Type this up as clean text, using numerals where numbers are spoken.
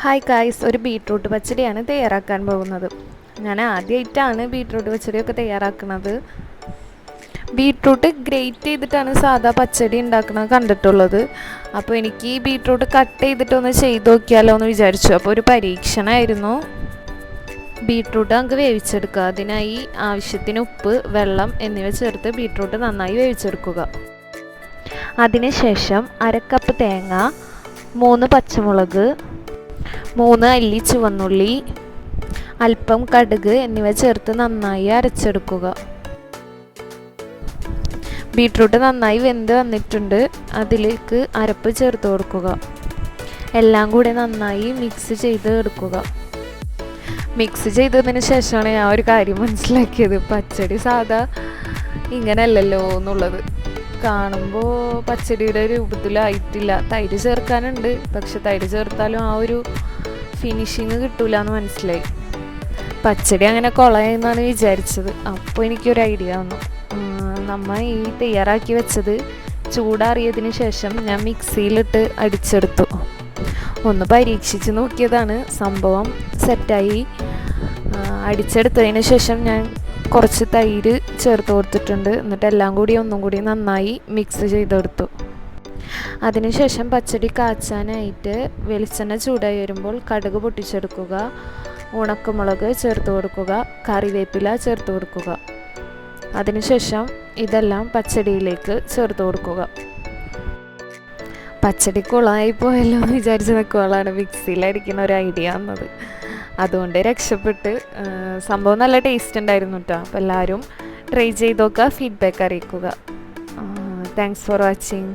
Hi guys, ഒരു beetroot പച്ചടിയാണ് തയ്യാറാക്കാൻ പോകുന്നത്. ഞാൻ ആദ്യമായിട്ടാണ് ബീട്രൂട്ട് പച്ചടിയൊക്കെ തയ്യാറാക്കുന്നത്. ബീട്രൂട്ട് ഗ്രേറ്റ് ചെയ്തിട്ടാണ് സാധാ പച്ചടി ഉണ്ടാക്കുന്നത് കണ്ടിട്ടുള്ളത്. അപ്പോൾ എനിക്ക് ഈ ബീട്രൂട്ട് കട്ട് ചെയ്തിട്ടൊന്ന് ചെയ്ത് നോക്കിയാലോ എന്ന് വിചാരിച്ചു. അപ്പോൾ ഒരു പരീക്ഷണമായിരുന്നു. ബീട്രൂട്ട് നമുക്ക് വേവിച്ചെടുക്കുക. അതിനായി ആവശ്യത്തിന് ഉപ്പ്, വെള്ളം എന്നിവ ചേർത്ത് ബീട്രൂട്ട് നന്നായി വേവിച്ചെടുക്കുക. അതിനുശേഷം 1/2 കപ്പ് തേങ്ങ, 3 പച്ചമുളക്, 3 അല്ലി ചുവന്നുള്ളി, അല്പം കടുക് എന്നിവ ചേർത്ത് നന്നായി അരച്ചെടുക്കുക. ബീട്രൂട്ട് നന്നായി വെന്ത് വന്നിട്ടുണ്ട്. അതിലേക്ക് അരപ്പ് ചേർത്ത് കൊടുക്കുക. എല്ലാം കൂടെ നന്നായി മിക്സ് ചെയ്ത് എടുക്കുക. മിക്സ് ചെയ്തതിന് ശേഷമാണ് ഞാൻ ഒരു കാര്യം മനസ്സിലാക്കിയത്. പച്ചടി സാധാ ഇങ്ങനെയല്ലല്ലോ എന്നുള്ളത്. കാണുമ്പോൾ പച്ചടിയുടെ രൂപത്തിലായിട്ടില്ല. തൈര് ചേർക്കാനുണ്ട്, പക്ഷെ തൈര് ചേർത്താലും ആ ഒരു ഫിനിഷിങ് കിട്ടൂല എന്ന് മനസ്സിലായി. പച്ചടി അങ്ങനെ കൊളയെന്നാണ് വിചാരിച്ചത്. അപ്പോൾ എനിക്കൊരു ഐഡിയ വന്നു. നമ്മൾ ഈ തയ്യാറാക്കി വെച്ചത് ചൂടാറിയതിന് ശേഷം ഞാൻ മിക്സിയിലിട്ട് അടിച്ചെടുത്തു. ഒന്ന് പരീക്ഷിച്ച് നോക്കിയതാണ്. സംഭവം സെറ്റായി. അടിച്ചെടുത്തതിന് ശേഷം ഞാൻ കുറച്ച് തൈര് ചേർത്ത് കൊടുത്തിട്ടുണ്ട്. എന്നിട്ട് എല്ലാം കൂടി ഒന്നും കൂടി നന്നായി മിക്സ് ചെയ്തെടുത്തു. അതിനുശേഷം പച്ചടി കാച്ചാനായിട്ട് വെളിച്ചെണ്ണ ചൂടായി വരുമ്പോൾ കടുക് പൊട്ടിച്ചെടുക്കുക, ഉണക്കമുളക് ചേർത്ത് കൊടുക്കുക, കറിവേപ്പില ചേർത്ത് കൊടുക്കുക. അതിനുശേഷം ഇതെല്ലാം പച്ചടിയിലേക്ക് ചേർത്ത് കൊടുക്കുക. പച്ചടി കുളമായി പോയല്ലോ എന്ന് വിചാരിച്ച് നിൽക്കുമ്പോഴാണ് മിക്സിയിലടിക്കുന്ന ഒരു ഐഡിയ വന്നത്. അതുകൊണ്ട് രക്ഷപ്പെട്ട്. സംഭവം നല്ല ടേസ്റ്റ് ഉണ്ടായിരുന്നു കേട്ടോ. അപ്പോൾ എല്ലാവരും ട്രൈ ചെയ്ത് നോക്കുക, ഫീഡ്ബാക്ക് അറിയിക്കുക. Thanks for watching.